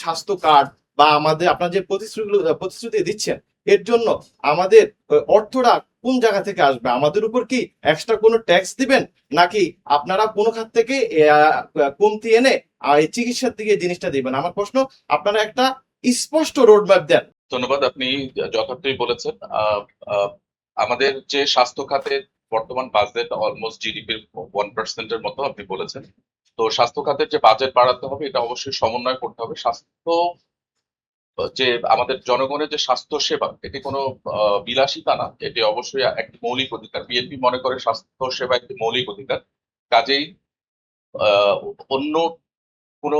স্বাস্থ্য কার্ড বা আমাদের আপনার যে প্রতিশ্রুতি দিচ্ছেন, এর জন্য আমাদের অর্থটা কোন জায়গা থেকে আসবে? আমাদের উপর কি এক্সট্রা কোনো ট্যাক্স দিবেন, নাকি আপনারা কোনো খাত থেকে কমতি এনে এই চিকিৎসার দিকে জিনিসটা দিবেন? আমার প্রশ্ন, আপনারা একটা স্পষ্ট রোডম্যাপ দেন। ধন্যবাদ, আপনি যথার্থই বলেছেন। আমাদের যে স্বাস্থ্য খাতের বর্তমান বাজেট অলমোস্ট জিডিপির 1% মতো আপনি বলেছেন। তো স্বাস্থ্য খাতের যে বাজেট বাড়াতে হবে এটা অবশ্যই সমন্বয় করতে হবে। স্বাস্থ্য যে আমাদের জনগণের যে স্বাস্থ্য সেবা, এটি কোনো বিলাসিতা না, এটি অবশ্যই একটি মৌলিক অধিকার। বিএনপি মনে করে স্বাস্থ্য সেবা একটি মৌলিক অধিকার। কাজেই অন্য কোনো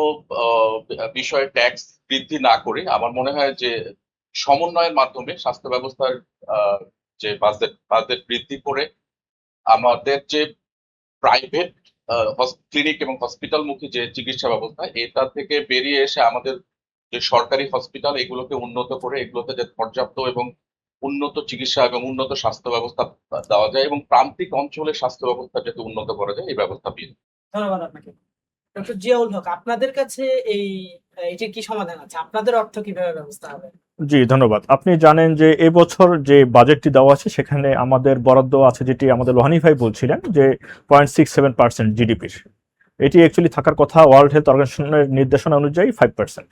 বিষয়ে ট্যাক্স বৃদ্ধি না করে আমার মনে হয় যে সমন্বয়ের মাধ্যমে স্বাস্থ্য ব্যবস্থার যে বাজেট বৃদ্ধি করে আমাদের যে প্রাইভেট ক্লিনিক এবং হসপিটাল মুখী যে চিকিৎসা ব্যবস্থা, এটা থেকে বেরিয়ে এসে আমাদের যে সরকারি হসপিটাল, এগুলোকে উন্নত করে এগুলোতে যে পর্যাপ্ত এবং উন্নত চিকিৎসা এবং উন্নত স্বাস্থ্য ব্যবস্থা দেওয়া যায় এবং প্রান্তিক অঞ্চলে স্বাস্থ্য ব্যবস্থা যাতে উন্নত করা যায় এই ব্যবস্থা পেয়ে। ধন্যবাদ আপনাকে। ডক্টর জিয়াউল হক, আপনাদের কাছে এটির কি সমাধান আছে? আপনাদের অর্থ কিভাবে ব্যবস্থা হবে? জি ধন্যবাদ। আপনি জানেন যে এবছর যে বাজেটটি দেওয়া আছে সেখানে আমাদের বরাদ্দ আছে, যেটি আমাদের লোহানী ভাই বলছিলেন যে 0.67% জিডিপির। এটি অ্যাকচুয়ালি থাকার কথা ওয়ার্ল্ড হেলথ অর্গানাইজেশনের নির্দেশনা অনুযায়ী 5%।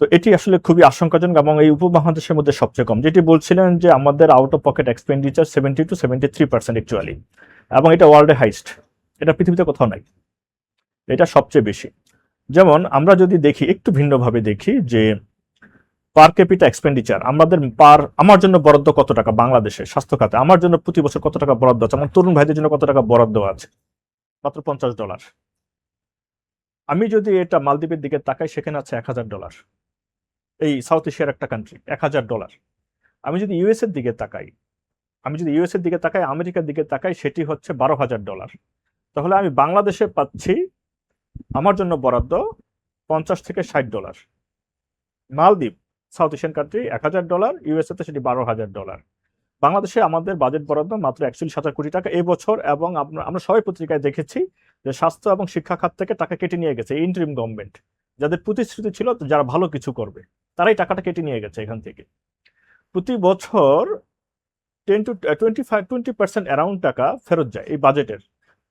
তো এটি আসলে খুবই আশঙ্কাজনক এবং এই উপমহাদেশের মধ্যে সবচেয়ে কম। যেটি বলছিলেন যে আমাদের out of pocket expenditure 70 to 73% actually, এবং এটা ওয়ার্ল্ডে হাইস্ট, এটা পৃথিবীতে কোথাও নাই, এটা সবচেয়ে বেশি। যেমন আমরা যদি দেখি, একটু ভিন্নভাবে দেখি যে পার ক্যাপিটা এক্সপেন্ডিচার আমার জন্য বরাদ্দ কত টাকা বাংলাদেশে স্বাস্থ্য খাতে, আমার জন্য প্রতি বছর কত টাকা বরাদ্দ আছে, আমার তরুণ ভাইদের জন্য কত টাকা বরাদ্দ আছে, মাত্র $50। আমি যদি এটা মালদ্বীপের দিকে তাকাই, সেখানে আছে $1000। এই সাউথ এশিয়ার একটা কান্ট্রি, $1000। আমি যদি ইউএস এর দিকে তাকাই, আমেরিকার দিকে তাকাই, সেটি হচ্ছে $12,000। তাহলে আমি বাংলাদেশে পাচ্ছি আমার জন্য বরাদ্দ $50 থেকে $60। মালদ্বীপ সাউথ এশিয়ান কান্ট্রি $1000, ইউএসএ তে সেটি $12,000। বাংলাদেশে আমাদের বাজেট বরাদ্দ মাত্র 41,000 কোটি টাকা এবছর, এবং আমরা সবাই পত্রিকায় দেখেছি যে স্বাস্থ্য এবং শিক্ষা খাত থেকে টাকা কেটে নিয়ে গেছে ইন্টারিম গভর্নমেন্ট। যাদের প্রতিশ্রুতি ছিল যারা ভালো কিছু করবে, তারাই টাকাটা কেটে নিয়ে গেছে এখান থেকে। প্রতি বছর 20% অ্যারাউন্ড টাকা ফেরত যায় এই বাজেটের।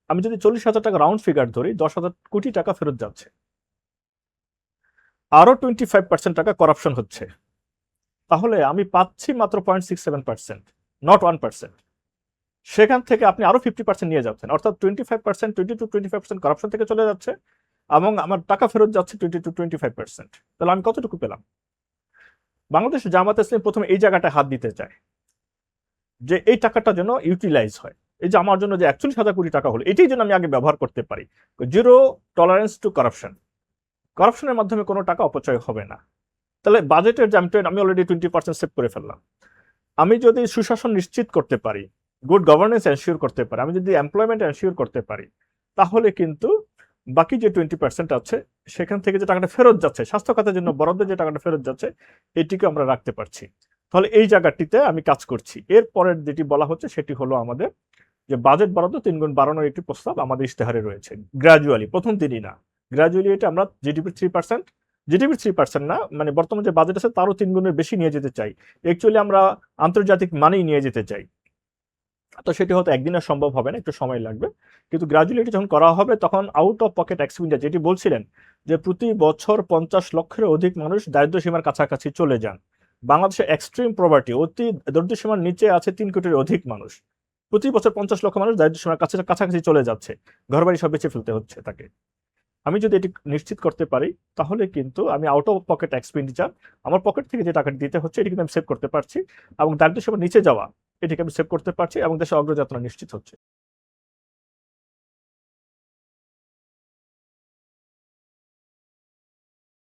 আমি যদি 40,000 টাকা রাউন্ড ফিগার ধরি, 10,000 কোটি টাকা ফেরত যাচ্ছে। আরো 25% টাকা করাপশন হচ্ছে। তাহলে আমি পাচ্ছি মাত্র 0.67%, নট 1%। সেখান থেকে আপনি আরো 50% নিয়ে যাচ্ছেন, অর্থাৎ 25%, 20 to 25% করাপশন থেকে চলে যাচ্ছে, এবং আমার টাকা ফেরত যাচ্ছে 20 to 25%। তাহলে আমি কতটুকু পেলাম? বাংলাদেশ জামাত ইসলামী প্রথমে এই জায়গাটায় হাত দিতে চায় যে এই টাকাটা যেন ইউটিলাইজ হয়। এই যে আমার জন্য যে 41,000 কোটি টাকা হলো, এটাই যেন আমি আগে ব্যবহার করতে পারি। জিরো টলারেন্স টু কারাপশন, করাপশনের মাধ্যমে কোনো টাকা অপচয় হবে না। তাহলে বাজেটের যে আমি অলরেডি 20% সেভ করে ফেললাম। আমি যদি সুশাসন নিশ্চিত করতে পারি, গুড গভর্নেন্স এনশিওর করতে পারি, আমি যদি এমপ্লয়মেন্ট এনশিওর করতে পারি, তাহলে কিন্তু বাকি যে 20% আছে সেখান থেকে যে টাকাটা ফেরত যাচ্ছে, স্বাস্থ্য খাতের জন্য বরাদ্দ যে টাকাটা ফেরত যাচ্ছে, এটিকে আমরা রাখতে পারছি। তাহলে এই জায়গাটিতে আমি কাজ করছি। এর পরের যেটি বলা হচ্ছে সেটি হলো আমাদের যে বাজেট বরাদ্দ 3 গুণ বাড়ানোর একটি প্রস্তাব আমাদের ইশতেহারে রয়েছে। গ্র্যাজুয়ালি, প্রথম দিনই না, গ্র্যাজুয়ালি এটা আমরা জিডিপির 3% না, মানে বর্তমানে যে বাজেট আছে তারও 3 গুণের বেশি নিয়ে যেতে চাই। অ্যাকচুয়ালি আমরা আন্তর্জাতিক মানেই নিয়ে যেতে চাই। তো সেটি হয়তো একদিনে সম্ভব হবে না, একটু সময় লাগবে, কিন্তু গ্র্যাজুয়ালি যখন করা হবে তখন আউট অফ পকেট এক্সপেন্ডিচার, যেটি বলছিলেন যে প্রতি বছর 50 লক্ষের অধিক মানুষ দারিদ্র সীমার কাছাকাছি চলে যান। বাংলাদেশে এক্সট্রিম প্রভার্টি, অতি দরিদ্র সীমার নিচে আছে 3 কোটির অধিক মানুষ। প্রতি বছর 50 লক্ষ মানুষ দারিদ্র সীমার কাছাকাছি চলে যাচ্ছে, ঘরবাড়ি সব বেঁচে ফেলতে হচ্ছে তাকে। আমি যদি এটি নিশ্চিত করতে পারি, তাহলে কিন্তু আমি আউট অফ পকেট এক্সপেন্ডিচার, আমার পকেট থেকে যে টাকাটি দিতে হচ্ছে, এটি কিন্তু আমি সেভ করতে পারছি, এবং দারিদ্র সীমার নিচে যাওয়া, এটিকে আমি সেভ করতে পারছি, এবং দেশে অগ্রযাত্রা নিশ্চিত হচ্ছে।